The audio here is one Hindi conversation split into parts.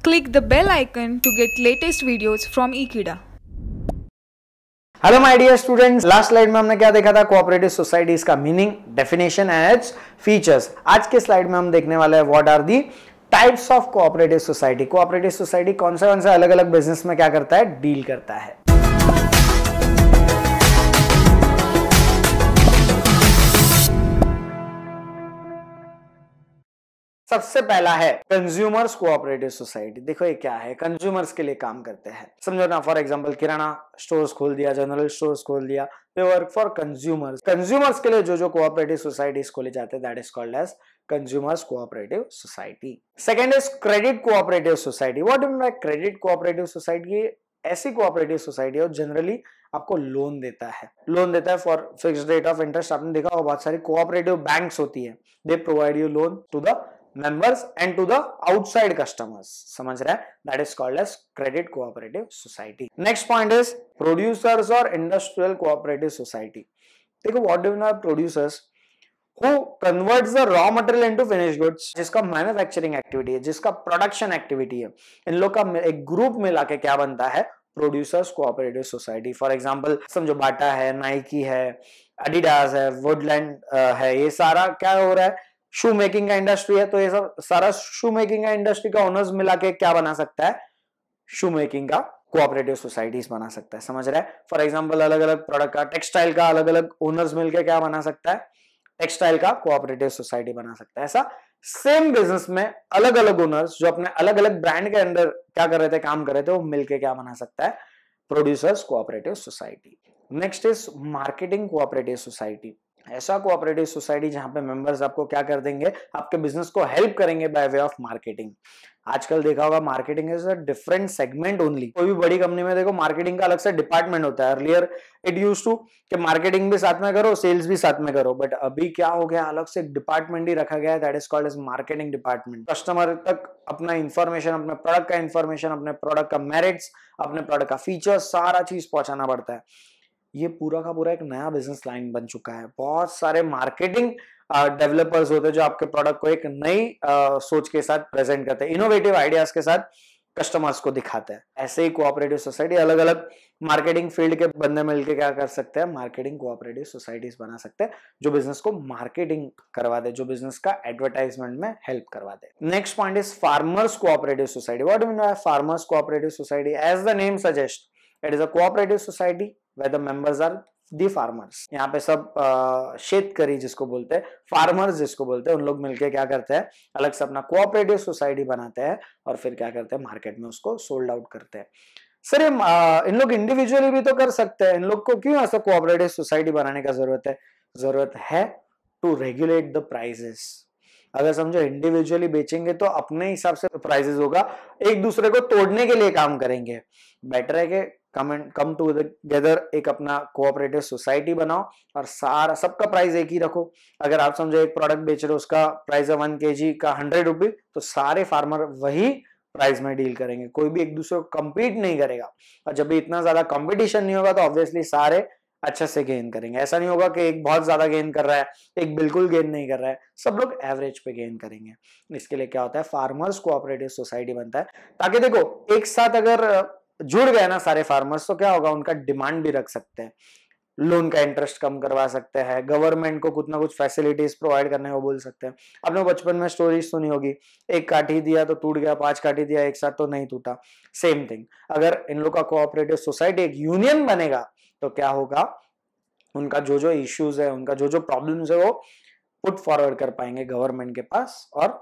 Click the bell icon to get latest videos from Ekeeda. Hello my dear students, last slide में हमने क्या देखा था? कोऑपरेटिव सोसाइटीज का meaning, definition and its features. आज के स्लाइड में हम देखने वाले हैं what are the types of cooperative society. Cooperative society कौन सा अलग अलग बिजनेस में क्या करता है, डील करता है। सबसे पहला है कंज्यूमर्स कोऑपरेटिव सोसाइटी। देखो ये क्या है, कंज्यूमर्स के लिए काम करते हैं। समझो ना, फॉर एग्जांपल किराना स्टोर्स खोल दिया, जनरल स्टोर्स खोल दिया, they work for consumers. Consumers के लिए जो कोऑपरेटिव सोसाइटीज खोले जाते हैं, that is called as consumers cooperative society. Second is credit cooperative society. What do mean by credit cooperative society? ऐसी कोऑपरेटिव सोसाइटी है जनरली आपको लोन देता है for fixed rate of interest. आपने देखा होगा बहुत सारी कोऑपरेटिव बैंक्स होती है, they provide you loan to the members and to the outside customers. समझ रहा है? That is called as credit cooperative society. Next point is producers or industrial cooperative society. देखो what do you know producers who converts the raw material into finished goods, जिसका मैन्युफैक्चरिंग एक्टिविटी है, जिसका प्रोडक्शन एक्टिविटी है, इन लोग का एक ग्रुप मिला के क्या बनता है? Producers cooperative society. For example समझो बाटा है, नाइकी है, एडिडास है, वुडलैंड है, ये सारा क्या हो रहा है? शू मेकिंग का इंडस्ट्री है, तो ये सब सारा शू मेकिंग का इंडस्ट्री का ओनर्स मिला के क्या बना सकता है? शू मेकिंग का कोऑपरेटिव सोसाइटीज बना सकता है। समझ रहा है? फॉर एग्जांपल अलग अलग प्रोडक्ट का, टेक्सटाइल का अलग अलग ओनर्स मिलके क्या बना सकता है? टेक्सटाइल का कोऑपरेटिव सोसाइटी बना सकता है। ऐसा सेम बिजनेस में अलग अलग ओनर्स जो अपने अलग अलग ब्रांड के अंदर क्या कर रहे थे, काम कर रहे थे, वो मिलके क्या बना सकता है? Producers cooperative society. Next is marketing cooperative society. ऐसा कोऑपरेटिव सोसाइटी जहां पे मेंबर्स आपको क्या कर देंगे, आपके बिजनेस को हेल्प करेंगे बाय वे ऑफ मार्केटिंग। आजकल देखा होगा marketing is a different segment only. कोई भी बड़ी कंपनी में देखो मार्केटिंग का अलग से डिपार्टमेंट होता है। अर्लियर इट यूज्ड टू कि मार्केटिंग भी साथ में करो, सेल्स भी साथ में करो, बट अभी क्या हो गया, अलग से एक डिपार्टमेंट ही रखा गया है, that is called as marketing department. Customer तक अपना इंफॉर्मेशन, अपने प्रोडक्ट का इंफॉर्मेशन, अपने प्रोडक्ट का मेरिट्स, अपने प्रोडक्ट का फीचर्स, सारा चीज पहुंचाना पड़ता है। ये पूरा का पूरा एक नया बिजनेस लाइन बन चुका है। बहुत सारे मार्केटिंग डेवलपर्स होते हैं जो आपके प्रोडक्ट को एक नई सोच के साथ प्रेजेंट करते हैं, इनोवेटिव आइडियाज के साथ कस्टमर्स को दिखाते हैं। ऐसे ही कोऑपरेटिव सोसाइटी अलग अलग मार्केटिंग फील्ड के बंदे मिलकर क्या कर सकते हैं? मार्केटिंग कोऑपरेटिव सोसाइटीज बना सकते हैं जो बिजनेस को मार्केटिंग करवा दे, जो बिजनेस का एडवर्टाइजमेंट में हेल्प करवा दे। Next point is farmers cooperative society. What do mean by farmers cooperative society? As the name suggest, it is a cooperative society where the members are the farmers। यहाँ पे सब शेतकरी जिसको बोलते हैं, फार्मर्स जिसको बोलते हैं, उन लोग मिलके क्या करते हैं? अलग से अपना कोऑपरेटिव सोसाइटी बनाते हैं और फिर क्या करते हैं? मार्केट में उसको सोल्ड आउट करते हैं। सर इन लोग इंडिविजुअली भी तो कर सकते हैं, इन लोग को क्यों ऐसा कोऑपरेटिव सोसाइटी बनाने का जरूरत है? जरूरत है टू रेगुलेट द प्राइसेस। अगर समझो इंडिविजुअली बेचेंगे तो अपने हिसाब से प्राइसेस होगा, एक दूसरे को तोड़ने के लिए काम करेंगे। बेटर है कि कम टूगेदर एक अपना कोऑपरेटिव सोसाइटी बनाओ और सारा सबका प्राइस एक ही रखो। अगर आप समझो एक प्रोडक्ट बेच रहे हो, उसका प्राइस है 1 kg का 100 रुपये, तो सारे फार्मर वही प्राइस में डील करेंगे, कोई भी एक दूसरे को कम्पीट नहीं करेगा। और जब भी इतना ज्यादा कंपटीशन नहीं होगा तो ऑब्वियसली सारे अच्छे से गेन करेंगे। ऐसा नहीं होगा कि एक बहुत ज्यादा गेन कर रहा है, एक बिल्कुल गेन नहीं कर रहा है, सब लोग एवरेज पे गेन करेंगे। इसके लिए क्या होता है? फार्मर्स कोऑपरेटिव सोसाइटी बनता है, ताकि देखो एक साथ अगर जुड़ गए ना सारे फार्मर्स, तो क्या होगा? उनका डिमांड भी रख सकते हैं, लोन का इंटरेस्ट कम करवा सकते हैं, गवर्नमेंट को कुछ ना कुछ फैसिलिटीज प्रोवाइड करने को बोल सकते हैं। आपने बचपन में स्टोरीज सुनी होगी, एक काठी दिया तो टूट गया, 5 काठी दिया एक साथ तो नहीं टूटा। सेम थिंग, अगर इन लोग का कोऑपरेटिव सोसाइटी एक यूनियन बनेगा तो क्या होगा? उनका जो इश्यूज है, उनका जो प्रॉब्लम्स है, वो पुट फॉरवर्ड कर पाएंगे गवर्नमेंट के पास और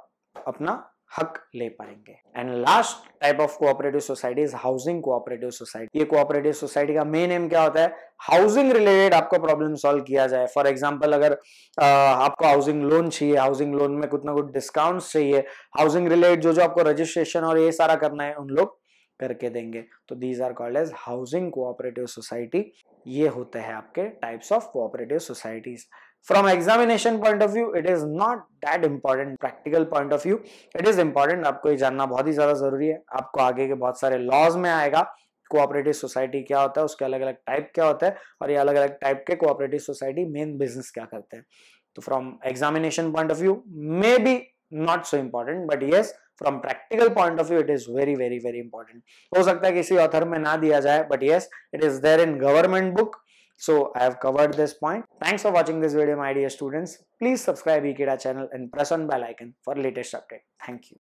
अपना हक ले पाएंगे। And last type of cooperative society is housing cooperative society. ये कोऑपरेटिव सोसाइटी का मेन एम क्या होता है? हाउसिंग रिलेटेड आपको प्रॉब्लम सॉल्व किया जाए। फॉर एग्जांपल अगर आपको हाउसिंग लोन चाहिए, हाउसिंग लोन में कुछ ना कुछ डिस्काउंट्स चाहिए, हाउसिंग रिलेटेड जो आपको रजिस्ट्रेशन और ये सारा करना है, उन लोग करके देंगे। तो these are called as housing cooperative society. ये होते हैं आपके types of cooperative societies. From examination point of view, it is not that important. Practical point of view, it is important. आपको ये जानना बहुत ही ज्यादा जरूरी है। आपको आगे के बहुत सारे लॉज में आएगा कोऑपरेटिव सोसाइटी क्या होता है, उसके अलग अलग टाइप क्या होता है, और ये अलग अलग टाइप के कोऑपरेटिव सोसाइटी मेन बिजनेस क्या करते हैं। तो from examination point of view may be not so important, but yes from practical point of view it is very very very important. हो सकता है किसी ऑथर में ना दिया जाए, but yes it is there in government book. So I have covered this point. Thanks for watching this video, my dear students. Please subscribe Ekeeda channel and press on bell icon for latest update. Thank you.